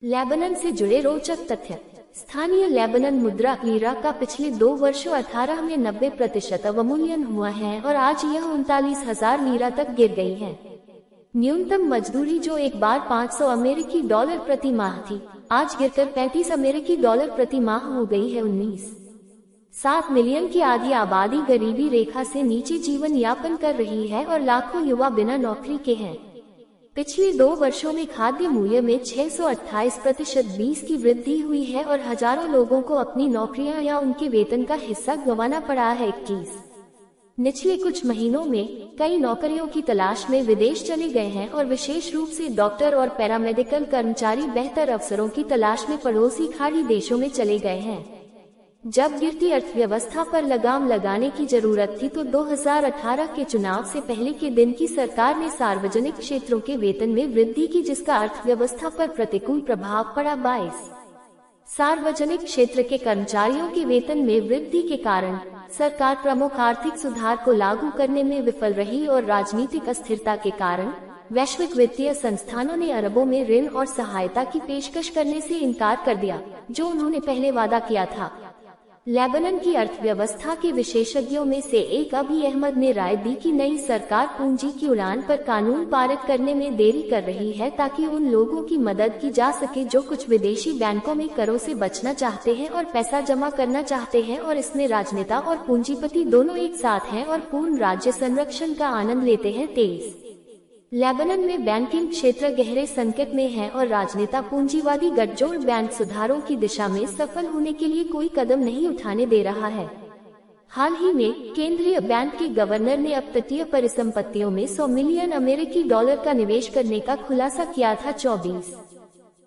Lebanon से जुड़े रोचक तथ्य। स्थानीय लेबनान मुद्रा लीरा का पिछले 2 वर्षों 18 में 90% अवमूल्यन हुआ है और आज यह 39,000 लीरा तक गिर गई है। न्यूनतम मजदूरी जो एक बार $500 प्रति माह थी, आज गिरकर $35 प्रति माह हो गई है। 19.7 मिलियन की आधी आबादी गरीबी रेखा से नीचे जीवन यापन कर रही है और लाखों युवा बिना नौकरी के हैं। पिछले 2 वर्षों में खाद्य मूल्य में 628% 20 की वृद्धि हुई है और हजारों लोगों को अपनी नौकरियां या उनके वेतन का हिस्सा गंवाना पड़ा है। 21 निचले कुछ महीनों में कई नौकरियों की तलाश में विदेश चले गए हैं और विशेष रूप से डॉक्टर और पैरामेडिकल कर्मचारी बेहतर अवसरों की तलाश में पड़ोसी खाड़ी देशों में चले गए हैं। जब गिरती अर्थव्यवस्था पर लगाम लगाने की जरूरत थी तो 2018 के चुनाव से पहले के दिन की सरकार ने सार्वजनिक क्षेत्रों के वेतन में वृद्धि की, जिसका अर्थव्यवस्था पर प्रतिकूल प्रभाव पड़ा। 22 सार्वजनिक क्षेत्र के कर्मचारियों के वेतन में वृद्धि के कारण सरकार प्रमुख आर्थिक सुधार को लागू करने में विफल रही और राजनीतिक अस्थिरता के कारण वैश्विक वित्तीय संस्थानों ने अरबों में ऋण और सहायता की पेशकश करने से इनकार कर दिया, जो उन्होंने पहले वादा किया था। लेबनान की अर्थव्यवस्था के विशेषज्ञों में से एक अभी अहमद ने राय दी कि नई सरकार पूंजी की उड़ान पर कानून पारित करने में देरी कर रही है ताकि उन लोगों की मदद की जा सके जो कुछ विदेशी बैंकों में करों से बचना चाहते हैं और पैसा जमा करना चाहते हैं, और इसमें राजनेता और पूंजीपति दोनों एक साथ हैं और पूर्ण राज्य संरक्षण का आनंद लेते हैं। 23 लेबनान में बैंकिंग क्षेत्र गहरे संकट में है और राजनेता पूंजीवादी गठजोड़ बैंक सुधारों की दिशा में सफल होने के लिए कोई कदम नहीं उठाने दे रहा है। हाल ही में केंद्रीय बैंक के गवर्नर ने अपतटीय परिसंपत्तियों में $100 मिलियन का निवेश करने का खुलासा किया था। 24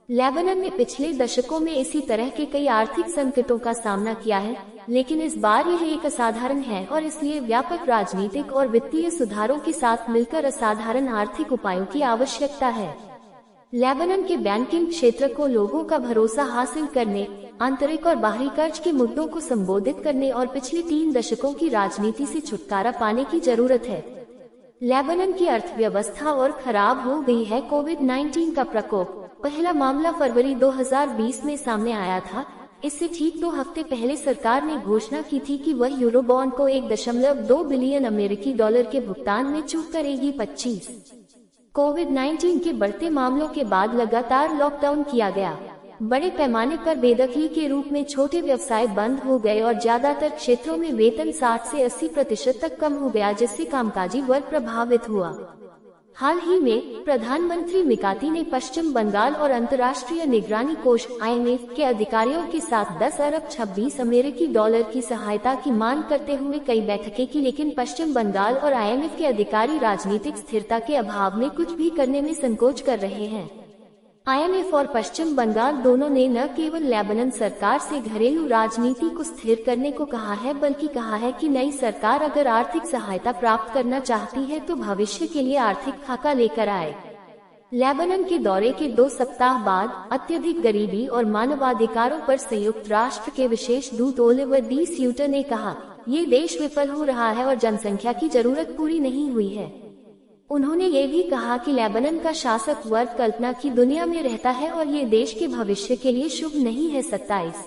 लेबनान ने पिछले दशकों में इसी तरह के कई आर्थिक संकटों का सामना किया है, लेकिन इस बार यह एक असाधारण है और इसलिए व्यापक राजनीतिक और वित्तीय सुधारों के साथ मिलकर असाधारण आर्थिक उपायों की आवश्यकता है। लेबनान के बैंकिंग क्षेत्र को लोगों का भरोसा हासिल करने, आंतरिक और बाहरी कर्ज के मुद्दों को संबोधित करने और पिछले 3 दशकों की राजनीति से छुटकारा पाने की जरूरत है। लेबनान की अर्थव्यवस्था और खराब हो गई है। कोविड-19 का प्रकोप। पहला मामला फरवरी 2020 में सामने आया था। इससे ठीक 2 हफ्ते पहले सरकार ने घोषणा की थी कि वह यूरोबॉन्ड को $1.2 बिलियन के भुगतान में चूक करेगी। 25 कोविड-19 के बढ़ते मामलों के बाद लगातार लॉकडाउन किया गया। बड़े पैमाने पर बेदखली के रूप में छोटे व्यवसाय बंद हो गए और ज्यादातर क्षेत्रों में वेतन 60 से 80% तक कम हो गया, जिससे कामकाजी वर्ग प्रभावित हुआ। हाल ही में प्रधानमंत्री मिकाती ने पश्चिम बंगाल और अंतर्राष्ट्रीय निगरानी कोष IMF के अधिकारियों के साथ $10 अरब 26 अमेरिकी डॉलर की सहायता की मांग करते हुए कई बैठकें की, लेकिन पश्चिम बंगाल और IMF के अधिकारी राजनीतिक स्थिरता के अभाव में कुछ भी करने में संकोच कर रहे हैं। IMF और पश्चिम बंगाल दोनों ने न केवल लेबनान सरकार से घरेलू राजनीति को स्थिर करने को कहा है, बल्कि कहा है कि नई सरकार अगर आर्थिक सहायता प्राप्त करना चाहती है तो भविष्य के लिए आर्थिक खाका लेकर आए। लेबनान के दौरे के 2 सप्ताह बाद अत्यधिक गरीबी और मानवाधिकारों पर संयुक्त राष्ट्र के विशेष दूत ओलिवर डी स्यूटर ने कहा, ये देश विफल हो रहा है और जनसंख्या की जरूरत पूरी नहीं हुई है। उन्होंने ये भी कहा कि लेबनान का शासक वर्ग कल्पना की दुनिया में रहता है और ये देश के भविष्य के लिए शुभ नहीं है। 27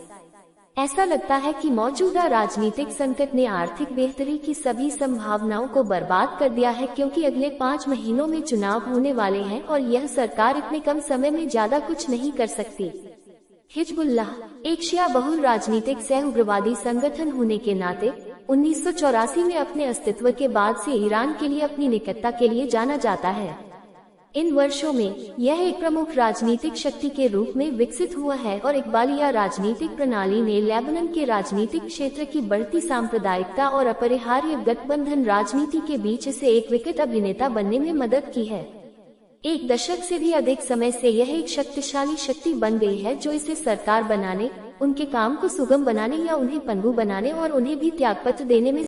ऐसा लगता है कि मौजूदा राजनीतिक संकट ने आर्थिक बेहतरी की सभी संभावनाओं को बर्बाद कर दिया है, क्योंकि अगले 5 महीनों में चुनाव होने वाले हैं और यह सरकार इतने कम समय में ज्यादा कुछ नहीं कर सकती। हिजबुल्लाह एक शिया बहुल राजनीतिक सह उग्रवादी संगठन होने के नाते 1984 में अपने अस्तित्व के बाद से ईरान के लिए अपनी निकटता के लिए जाना जाता है। इन वर्षों में यह एक प्रमुख राजनीतिक शक्ति के रूप में विकसित हुआ है और इकबालिया राजनीतिक प्रणाली ने लेबनान के राजनीतिक क्षेत्र की बढ़ती सांप्रदायिकता और अपरिहार्य गठबंधन राजनीति के बीच इसे एक विकट अभिनेता बनने में मदद की है। 1 दशक से भी अधिक समय से यह एक शक्तिशाली शक्ति बन गई है, जो इसे सरकार बनाने, उनके काम को सुगम बनाने या उन्हें पनगु बनाने और उन्हें भी त्यागपत्र देने में